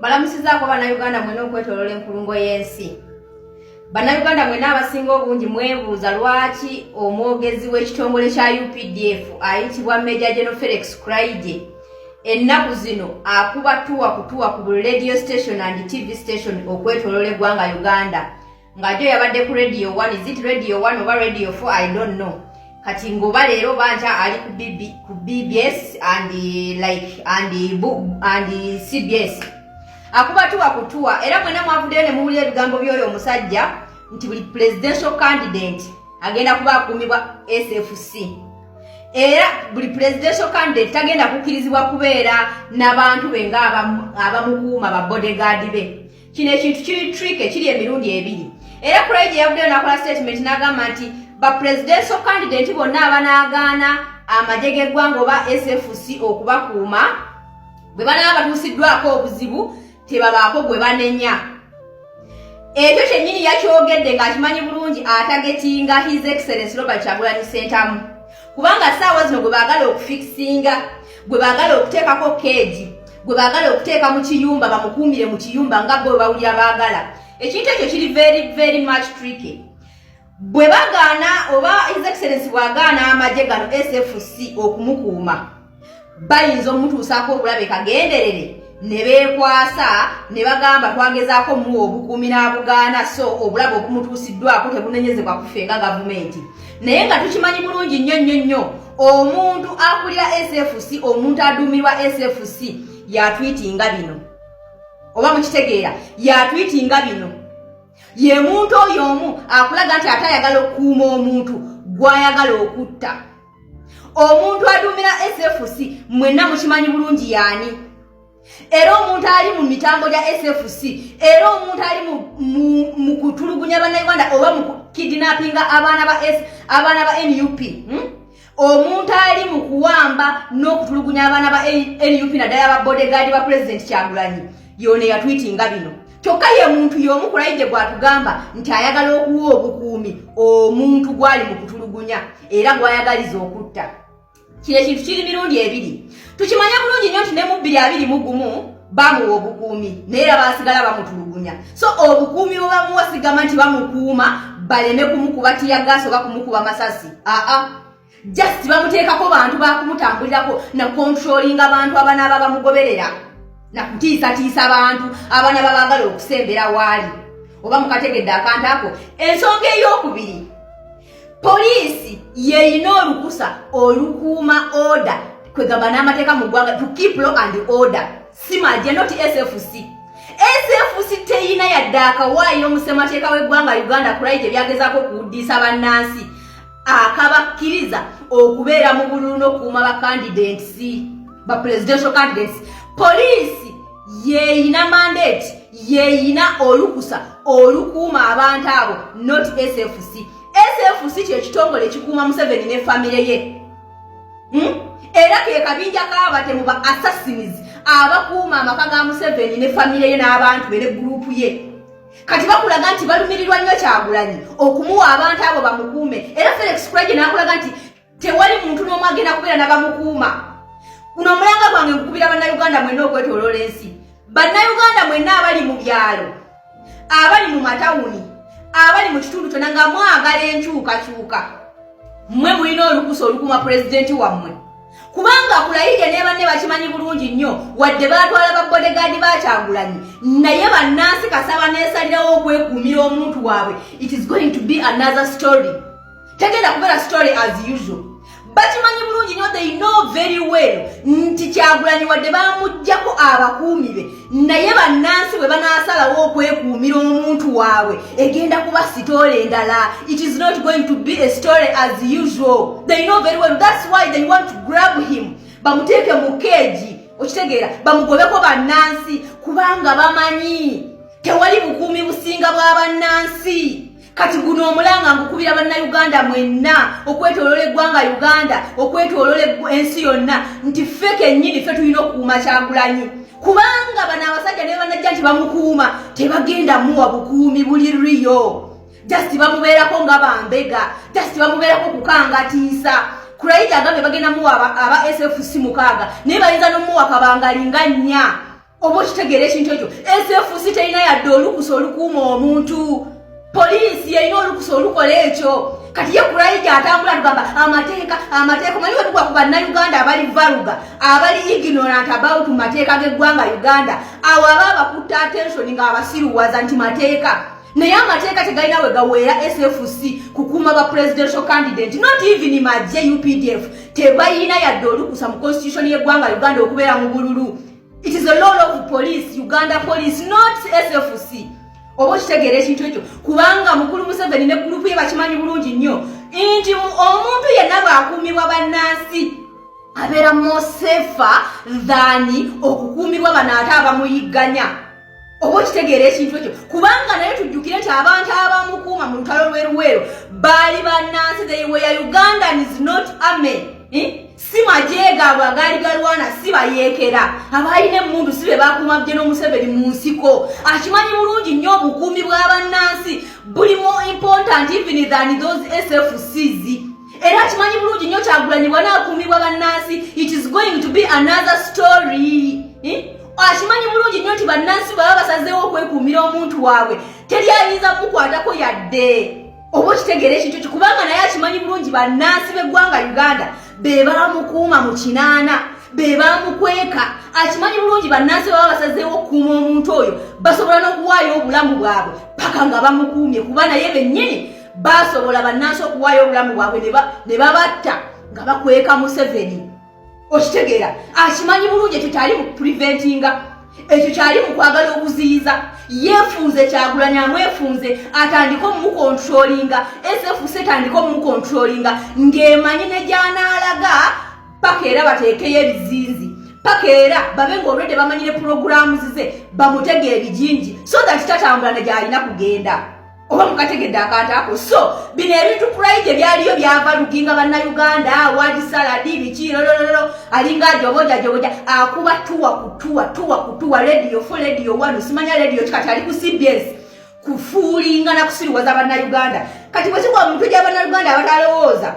Balamusizaako bannayuganda mwena okwetoloola enkulungo y'ensi. Bannayuganda mwena abasinga obungi mwebuuza lwaki omwogezi w'ekitongole kya UPDF ayitibwa Major General Felix Kuraije ennaku zino akuba tuwa ku buli radio station and TV station okwetoloola eggwanga Uganda. Nga jo yabadde ku Radio 1, is it Radio 1 oba Radio 4, I don't know. Kati ngoba leero banja ali ku BBS and CBS. Akuba tuwa era mwena mwavuddeyo ne muwulira ebigambo by'oyo omusajja nti buli presidential candidate agenda kuba akuumibwa SFC. Era buli presidential candidate tagenda kukkirizibwa kubeera n'abantu be ng'abamukuuma ba bodyguard be. Kino ekintu kiri trick ekiri emirundi ebiri. Era Kuraije yavuddeyo n'akola statement n'agamba nti ba presidential candidate bonna abanaagaana amagye g'eggwanga oba SFC okubakuuma bwe banaaba batuusiddwako obuzibu tebabaako gwe banenya. Ekyo kyennyini yakyogedde ng'akimanyi bulungi atagetinga His Excellency Robert Kyagulanyi Ssentamu. Kubanga ssaawa zino gwe baagala okufikisinga, gwe baagala okuteekako keegi, gwe baagala okuteeka mu kiyumba bamukuumire mu kiyumba nga bwe bawulira baagala. Ekintu ekyo kiri very very much tricky. Bwe bagaana oba His Excellency bw'agaana amagye gano SFC okumukuuma, bayinza omutuusaako obulabe kagenderere ne beekwasa ne bagamba twagezaako muwa obukuumi n'abugaana so obulabe obumutuusiddwako tebunenyezebwa kufe nga gavumenti. Naye nga tukimanyi bulungi nnyo omuntu akulira SFC, omuntu aduumirwa SFC yatwitinga bino oba mukitegeera yatwitinga bino. Ye muntu oyo omu akulaga nti atayagala okukuuma omuntu gw'ayagala okutta. Omuntu aduumira SFC mwenna mukimanyi bulungi yaani. Era omuntu ali mu mitambo gya SFC, era omuntu ali mu kutulugunya bannayuganda oba mu kidnappinga abaana ba NUP. Omuntu ali mu kuwamba n'okutulugunya abaana ba NUP naddala ba bodyguard ba President Kyagulanyi yone yatwitinga bino. Kyokka ye muntu y'omu Kuraije gw'atugamba nti ayagala okuwa obukuumi omuntu gwali mu kutulugunya era gw'ayagaliza okutta. Kino ekintu kiri mirundi ebiri. Tukimanya bulungi nnyo nti ne mu 2021 bamuwa obukuumi naye era baasigala bamutulugunya. So obukuumi bwe bamuwasigama nti bamukuuma baleme kumukuba tiyagaasi oba kumukuba masasi. Just bamuteekako bantu bakumutambulirako na controllinga abantu abanaaba bamugoberera na kutiisatiisa abantu abaana babaagala okusembera waali oba mukategedde akantu ako. Ensonga ey'okubiri, poliisi yeeyina olukusa olukuuma order kwegamba n'amateeka mu ggwanga to keep law and order. Simagye not SFC. SFC teyina yadde akawaayo omusemateeka w'eggwanga Uganda Kuraije byagezaako okuwuddiisa bannansi akabakkiriza okubeera mu bululu n'okukuuma ba candidates ba presidential candidates. Poliisi yeeyina mandate, yeeyina olukusa olukuuma abantu abo not SFC. SFC kye kitongole ekikuuma Museveni ne famire ye. Era ke kabinja k'abatemu ba assassins abakuuma amaka ga Museveni ne famire ye n'abantu be ne gurupu ye. Kati bakulaga nti balumirirwa nnyo Kyagulanyi okumuwa abantu abo bamukuume. Era Felix Kuraije n'akulaga nti tewali muntu n'omu agenda kubeera n'abamukuuma. Kuno omulanga gwange nkukubira bannayuganda mwenna okwetoloola ensi. Bannayuganda mwenna abali mu byalo, abali mu matawuni, abali mu kitundu kyonna nga mwagala enkyukakyuka, mmwe mulina olukusa olukuuma pulezidenti wammwe. Kubanga Kuraije ne banne bakimanyi bulungi nnyo wadde baatwala ba bodyguard ba Kyagulanyi naye bannansi kasaba neesalirawo okwekuumira omuntu waabwe. It is going to be another story. Tegenda kubeera story as usual. Bakimanyi bulungi nnyo, they know very well nti Kyagulanyi wadde bamuggyako abakuumi be naye bannansi bwe banaasalawo okwekuumira omuntu waabwe egenda kuba sitoole endala. It is not going to be a story as usual. They know very well. That's why they want to grab him bamuteeke mu keegi, okitegeera, bamugobeko bannansi kubanga bamanyi tewali bukuumi businga bwa bannansi. Kati guno omulanga ngukubira bannayuganda mwenna okwetoloola eggwanga Uganda, okwetoloola ensi yonna nti ffe kennyini ffe tulina okukuuma Kyagulanyi. Kubanga bano abasajja ne banajja nti bamukuuma tebagenda muwa bukuumi buli riyo. Just bamubeerako nga bambega, just bamubeerako kukangatiisa. Kuraije agambye bagenda muwa aba SFC 6 naye bayinza n'omuwa kabangali nga 4. obo kitegere ekintu ekyo SFC terina yadde olukusa olukuuma omuntu poliisi yalina olukusa olukola ekyo kati ye kulaija atambula tugamba amateeka manyi wetukwa ku bannayuganda abali valuga abali ignorant about mateeka g'eggwanga Uganda awo aba bakutta attention ng'abasiruwaza nti mateeka naye amateeka tegalina we gaweera SFC kukuuma ba presidential candidate not even majje UPDF tebalina yadde olukusa mu constitution y'eggwanga Uganda okubeera mu bululu. It is a law of police, Uganda police, not SFC. Obo kitegere ekintu ekyo kubanga mukulu Museveni ne group ye bakimanyi bulungi nnyo nti omuntu yenna bw'akuumibwa bannansi abeera more safer than okukuumibwa bano ate abamuyigganya. Obo kitegere ekintu ekyo kubanga naye tujjukire nti abantu abamukuuma mu lutalo lw'eruweero baali bannansi. They were Ugandans, not army. Si majega abagali galwana si bayeekera abalina emmundu si be bakuuma General Museveni mu nsiko. Akimanyi bulungi nnyo obukuumi bw'abannansi buli more important even than those SFCs. Era akimanyi bulungi nnyo Kyagulanyi bw'anaakuumibwa bannansi it is going to be another story. Akimanyi bulungi nnyo nti bannansi baba basazeewo okwekuumira omuntu waabwe teri ayinza mukwatako yadde. Obo kitegere ekintu ekyo kubanga naye akimanyi bulungi bannansi b'eggwanga Uganda be bamukuuma mu kinaana be bamukweka. Akimanyi bulungi bannansi baba basazeewo okukuuma omuntu oyo basobola n'okuwaayo obulamu bwabwe paka nga bamukuumye kuba naye bennyini basobola bannansi okuwaayo obulamu bwabwe ne babatta nga bakweka Museveni. Okitegeera akimanyi bulungi ekyo kyali mu preventinga ekyo kyali mu kwagala okuziyiza yeefunze Kyagulanyi amwefunze atandika omukontrolinga SFC etandika omukontrolinga ng'emanyi ne gy'anaalaga paka era bateekeyo ebizinzi paka era babe ng'olwedde bamanyire programs ze bamutege ebijinji so that tatambula ne gy'alina kugenda oba mukategedde akantu ako. So bino ebintu kulaije byaliyo byava luginga bannayuganda wadi saladi biki lolololo alinga joboja akuba tuwa radio for radio one simanya radio kati ali ku CBS kufuulinga na kusiriwaza bannayuganda kati bwekigwa muntu gy'abannayuganda abatalowooza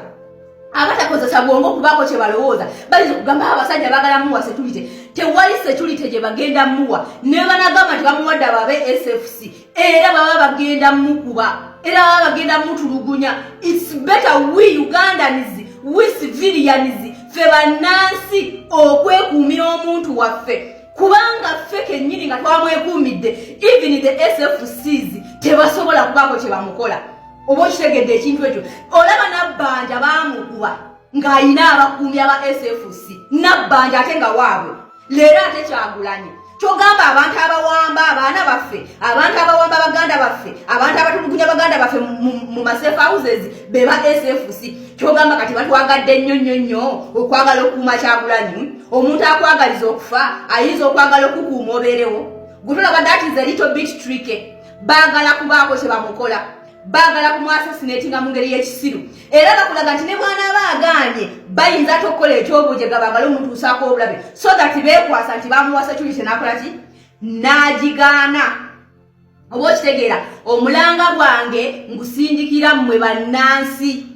abatakozesa bwongo okubaako kye balowooza bayinza okugamba abasajja baagala muwa security tewali security gye bagenda muwa ne banagamba nti bamuwadde ababe SFC era baba bagenda mukuba era baba bagenda mutulugunya. It's better we Ugandans we civilians fe bannansi okwekuumira omuntu waffe kubanga ffe kennyini nga twamwekuumidde even the SFCs tebasobola kubaako kye bamukola. Obo kitegedde ekintu ekyo olaba Nabbanja baamukuba ng'ayina abakuumi aba SFC Nabbanja ate nga waabwe leero ate Kyagulanyi kyogamba abantu abawamba abaana baffe abantu abawamba baganda baffe abantu abatulugunya baganda baffe mu safe houses be ba SFC kyogamba kati batwagadde nnyo okwagala okukuuma Kyagulanyi omuntu akwagaliza okufa ayinza okwagala okukuuma obeerewo gutulaba that is a little bit tricky baagala kubaako kye bamukola baagala kumwassasinatinga mu ngeri y'ekisiru era bakulaga nti ne bwana baaganye bayinza tokola ekyobujega baagala omutuusaako obulabe so that beekwasa nti bamuwasa kyuli kyenakola ki n'agigaana. Oba okitegeera omulanga gwange ngusindikira mmwe bannansi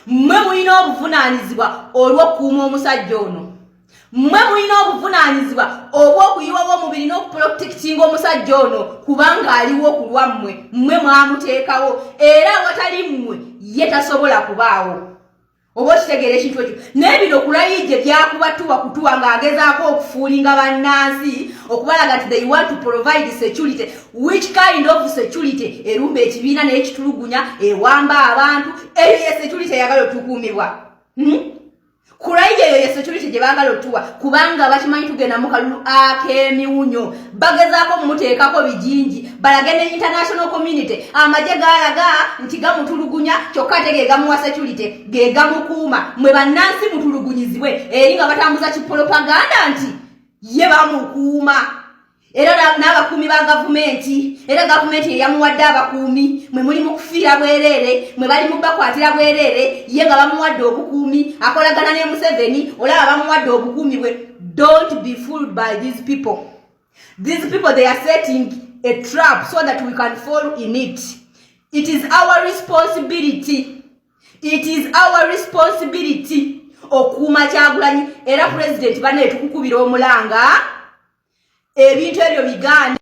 mmwe mulina obuvunaanyizibwa olw'okukuuma omusajja ono mmwe mulina obuvunaanyizibwa obw'okuyiwawo omubiri n'okuprotectinga omusajja ono kubanga aliwo ku lwammwe mmwe mwamuteekawo era awatali mmwe ye tasobola kubaawo. Oba okitegeera ekintu ekyo n'ebino kulayije byakubatuwa kutuwa ng'agezaako okufuulinga bannansi okubalaga nti they want to provide security. Which kind of security? Erumba ekibiina n'ekitulugunya ewamba abantu eyo ye security eyagala otukuumibwa. Kulaije yo security gye baagala otuwa kubanga bakimanyi tugenda mu kalulu ak'emiwunyo bagezaako mumuteekako bijinji balage ne international community amagye gaalaga nti gamutulugunya kyokka ate ge gamuwa security ge gamukuuma mwe bannansi mutulugunyizibwe eri nga batambuza kipropaganda nti ye bamukuuma era n'abakuumi ba gavumenti era gavumenti eyamuwadde abakuumi mwe muli mu kufiira bwereere mwe bali mu bakwatira bwereere ye nga bamuwadde obukuumi akolagana ne Museveni olaba bamuwadde obukuumi bwe. Don't be fooled by these people. These people they are setting a trap so that we can fall in it. It is our responsibility. It is our responsibility okuuma Kyagulanyi era president bane tukukubira omulanga ebintu ebyo bigane